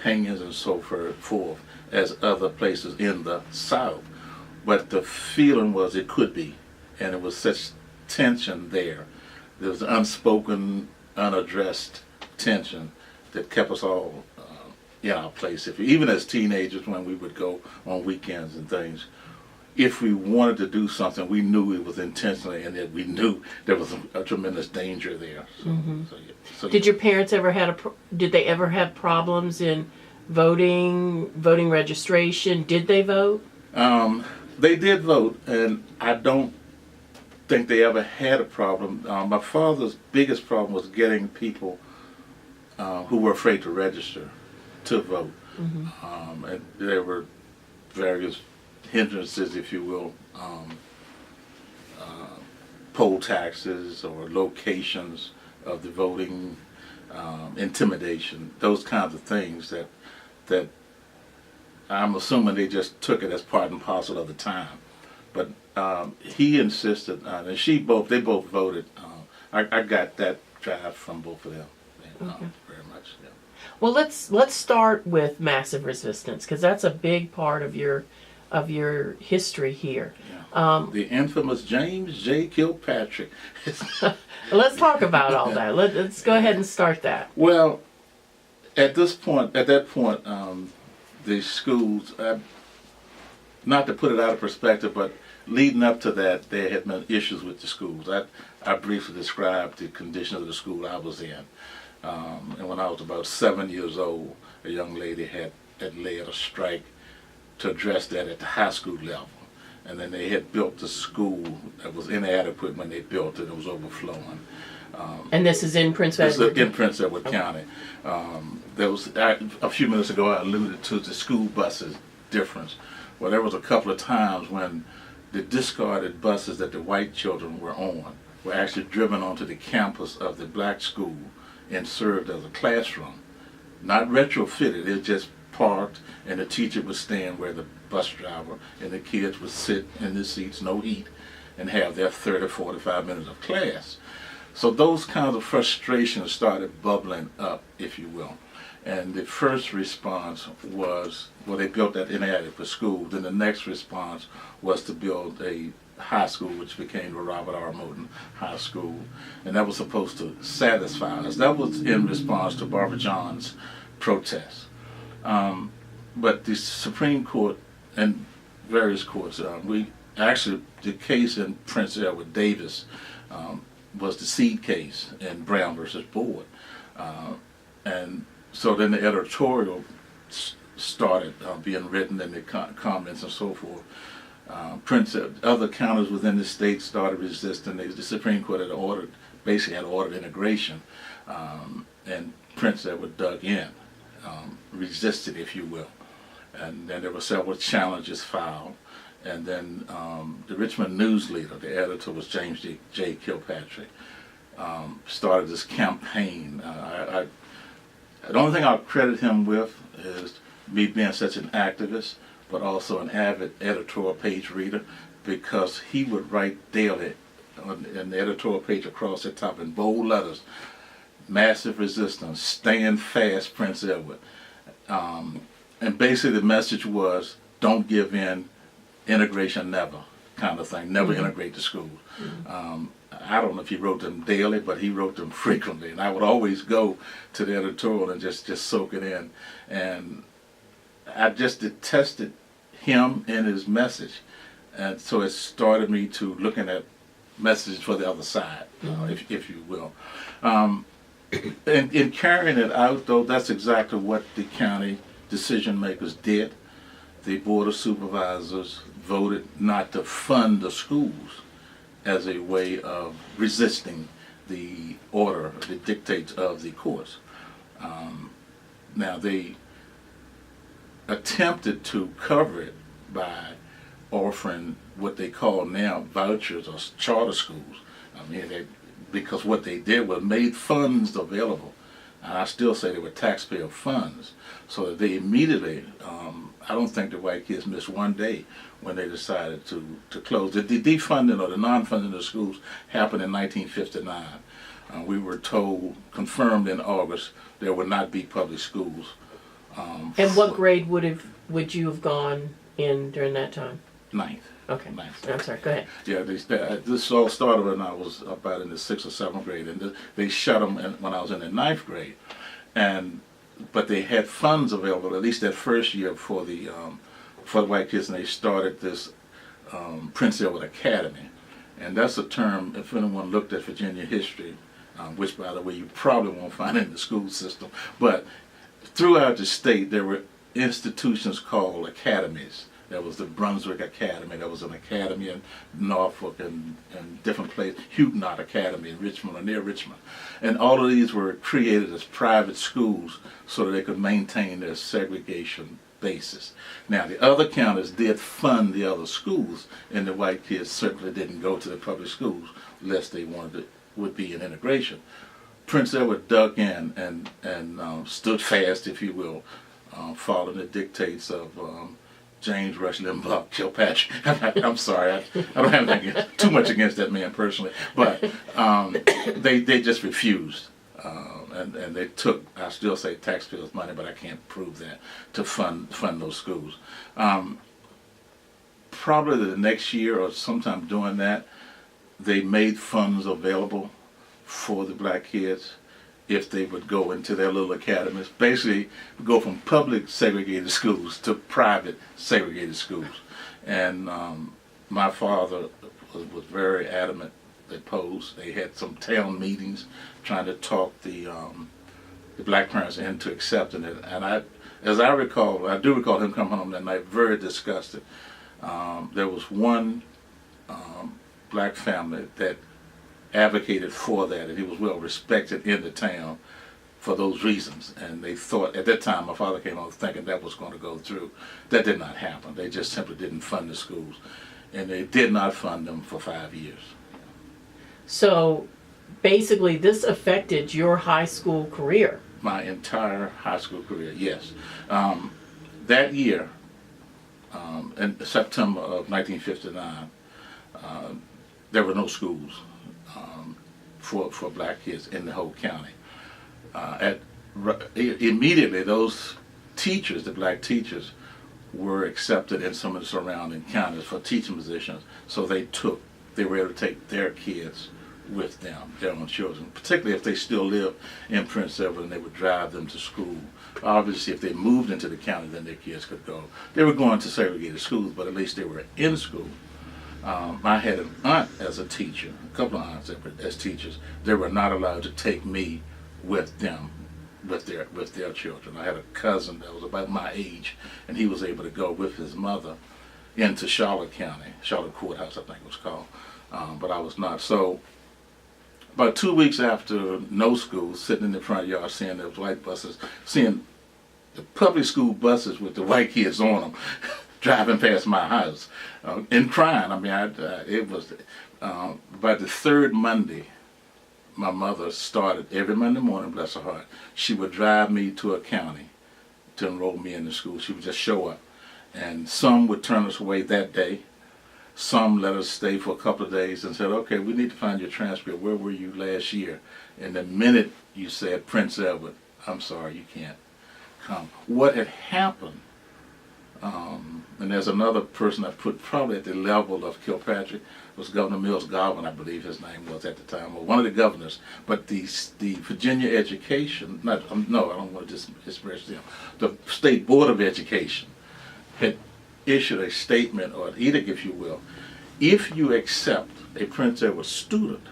hangings and so forth as other places in the South. But the feeling was it could be, and it was such tension there. There was unspoken, unaddressed tension that kept us all in our place. Even as teenagers, when we would go on weekends and things, if we wanted to do something, we knew it was intentionally, and that we knew there was a tremendous danger there. Did your parents ever did they ever have problems in voting registration? Did they vote? They did vote, and I don't think they ever had a problem. My father's biggest problem was getting people who were afraid to register to vote. And there were various hindrances, if you will, poll taxes or locations of the voting, intimidation, those kinds of things that I'm assuming they just took it as part and parcel of the time. But he insisted, and they both voted. I got that drive from both of them, very much. Yeah. Well, let's start with massive resistance, because that's a big part of your history here. Yeah. The infamous James J. Kilpatrick. Let's talk about all that. Let's go ahead and start that. Well, at that point, the schools, not to put it out of perspective, but leading up to that, there had been issues with the schools. I briefly described the condition of the school I was in. And when I was about 7 years old, a young lady had led a strike to address that at the high school level. And then they had built the school that was inadequate when they built it. It was overflowing. And this is in Prince Edward? In Prince Edward County. There was, a few minutes ago, I alluded to the school buses difference. Well, there was a couple of times when the discarded buses that the white children were on were actually driven onto the campus of the black school and served as a classroom. Not retrofitted, it just parked, and the teacher would stand where the bus driver and the kids would sit in the seats, no heat, and have their 30, 45 minutes of class. So those kinds of frustrations started bubbling up, if you will. And the first response was, well, they built that inadequate school. Then the next response was to build a high school, which became the Robert R. Moton High School. And that was supposed to satisfy us. That was in response to Barbara John's protest. But the Supreme Court and various courts, the case in Prince Edward Davis was the seed case in Brown versus Board. And so then the editorial started being written, and the comments and so forth. Other counties within the state started resisting. The Supreme Court basically had ordered integration, and Prince Edward dug in, resisted, if you will. And then there were several challenges filed. And then the Richmond News Leader, the editor was James J. Kilpatrick, started this campaign. The only thing I'll credit him with is me being such an activist, but also an avid editorial page reader, because he would write daily on the editorial page across the top in bold letters, massive resistance, stand fast, Prince Edward. And basically the message was, don't give in, integration never, kind of thing, never integrate the school. I don't know if he wrote them daily, but he wrote them frequently, and I would always go to the editorial and just soak it in. And I just detested him and his message, and so it started me to looking at messages for the other side, if you will. In carrying it out, though, that's exactly what the county decision makers did. The Board of Supervisors voted not to fund the schools as a way of resisting the order, the dictates of the courts. Now, they attempted to cover it by offering what they call now vouchers or charter schools. I mean, because what they did was made funds available, and I still say they were taxpayer funds, so that they immediately, I don't think the white kids missed one day when they decided to close. The defunding or the non-funding of schools happened in 1959. We were told, confirmed in August, there would not be public schools And what grade would you have gone in during that time? Ninth. Okay. Ninth. I'm sorry. Go ahead. Yeah, this all started when I was about in the 6th or 7th grade, and they shut them when I was in the 9th grade, but they had funds available at least that first year for the white kids, and they started this Prince Edward Academy, and that's a term. If anyone looked at Virginia history, which by the way you probably won't find in the school system, but throughout the state there were institutions called academies. There was the Brunswick Academy. There was an academy in Norfolk and different places, Huguenot Academy in Richmond or near Richmond. And all of these were created as private schools so that they could maintain their segregation basis. Now, the other counties did fund the other schools, and the white kids certainly didn't go to the public schools unless they would be in integration. Prince Edward dug in and stood fast, if you will, following the dictates of James Rush Limbaugh Kilpatrick. I'm sorry, I don't have anything too much against that man personally, but they just refused, and they took, I still say taxpayers' money, but I can't prove that, to fund those schools. Probably the next year or sometime during that, they made funds available for the black kids if they would go into their little academies. Basically, go from public segregated schools to private segregated schools. And my father was very adamant, opposed. They had some town meetings trying to talk the black parents into accepting it. And I do recall him coming home that night very disgusted. There was one black family that advocated for that, and he was well respected in the town for those reasons. And they thought, at that time, my father came on thinking that was going to go through. That did not happen. They just simply didn't fund the schools, and they did not fund them for 5 years. So basically this affected your high school career. My entire high school career, yes. That year, in September of 1959, there were no schools for black kids in the whole county. Immediately, those teachers, the black teachers, were accepted in some of the surrounding counties for teaching positions. So they were able to take their kids with them, their own children, particularly if they still lived in Prince Edward, and they would drive them to school. Obviously, if they moved into the county, then their kids could go. They were going to segregated schools, but at least they were in school. I had an aunt as a teacher, a couple of aunts as teachers. They were not allowed to take me with them, with their children. I had a cousin that was about my age, and he was able to go with his mother into Charlotte County, Charlotte Courthouse, I think it was called, but I was not. So about 2 weeks after no school, sitting in the front yard, seeing those white buses, seeing the public school buses with the white kids on them, driving past my house, and crying. I mean, it was by the third Monday, my mother started every Monday morning, bless her heart, she would drive me to a county to enroll me in the school. She would just show up. And some would turn us away that day. Some let us stay for a couple of days and said, okay, we need to find your transcript. Where were you last year? And the minute you said Prince Edward, I'm sorry, you can't come. What had happened, and there's another person I put probably at the level of Kilpatrick, was Governor Mills Godwin, I believe his name was at the time, or one of the governors. But the Virginia Education, no, I don't want to disparage them, the State Board of Education had issued a statement, or an edict, if you will. If you accept a Prince Edward student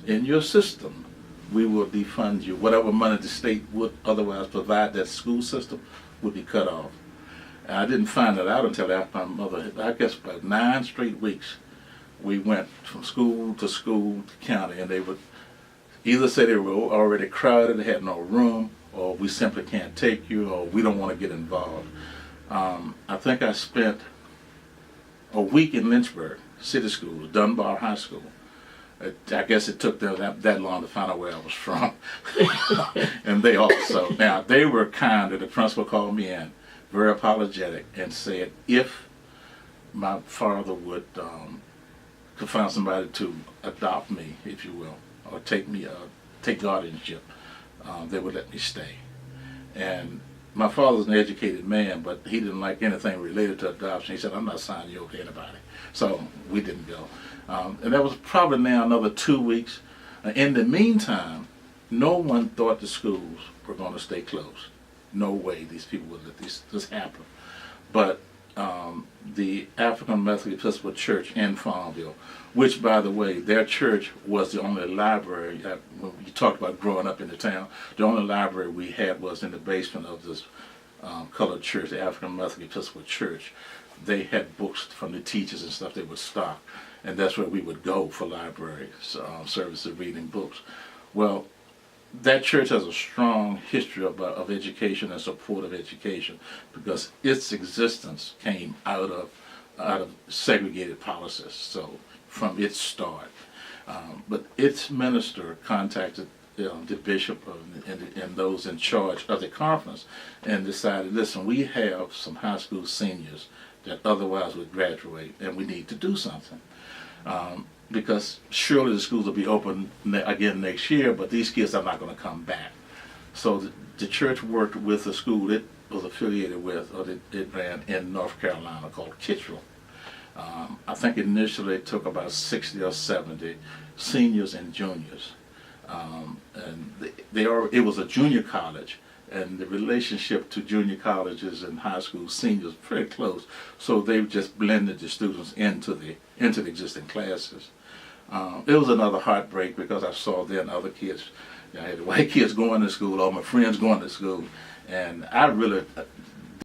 in your system, we will defund you. Whatever money the state would otherwise provide that school system would be cut off. And I didn't find that out until after my mother, I guess about 9 straight weeks, we went from school to county, and they would either say they were already crowded, they had no room, or we simply can't take you, or we don't want to get involved. I think I spent a week in Lynchburg City School, Dunbar High School. I guess it took them that long to find out where I was from. And they also, now they were kind, the principal called me in, very apologetic, and said if my father could find somebody to adopt me, if you will, or take guardianship, they would let me stay. And my father's an educated man, but he didn't like anything related to adoption. He said, I'm not signing you over to anybody. So we didn't go. And that was probably now another 2 weeks. In the meantime, no one thought the schools were going to stay closed. No way these people would let this happen. But the African Methodist Episcopal Church in Farmville, which, by the way, their church was the only library, when you talked about growing up in the town, the only library we had was in the basement of this colored church, the African Methodist Episcopal Church. They had books from the teachers and stuff they would stock, and that's where we would go for library services, reading books. Well, that church has a strong history of education and support of education, because its existence came out of segregated policies. So from its start, but its minister contacted the bishop and those in charge of the conference and decided, listen, we have some high school seniors that otherwise would graduate, and we need to do something. Because surely the schools will be open again next year, but these kids are not going to come back. So the church worked with a school it was affiliated with, or it ran in North Carolina, called Kittrell. I think initially it took about 60 or 70 seniors and juniors. And it was a junior college, and the relationship to junior colleges and high school seniors was very close. So they just blended the students into the existing classes. It was another heartbreak, because I saw then other kids, I had the white kids going to school, all my friends going to school, and I really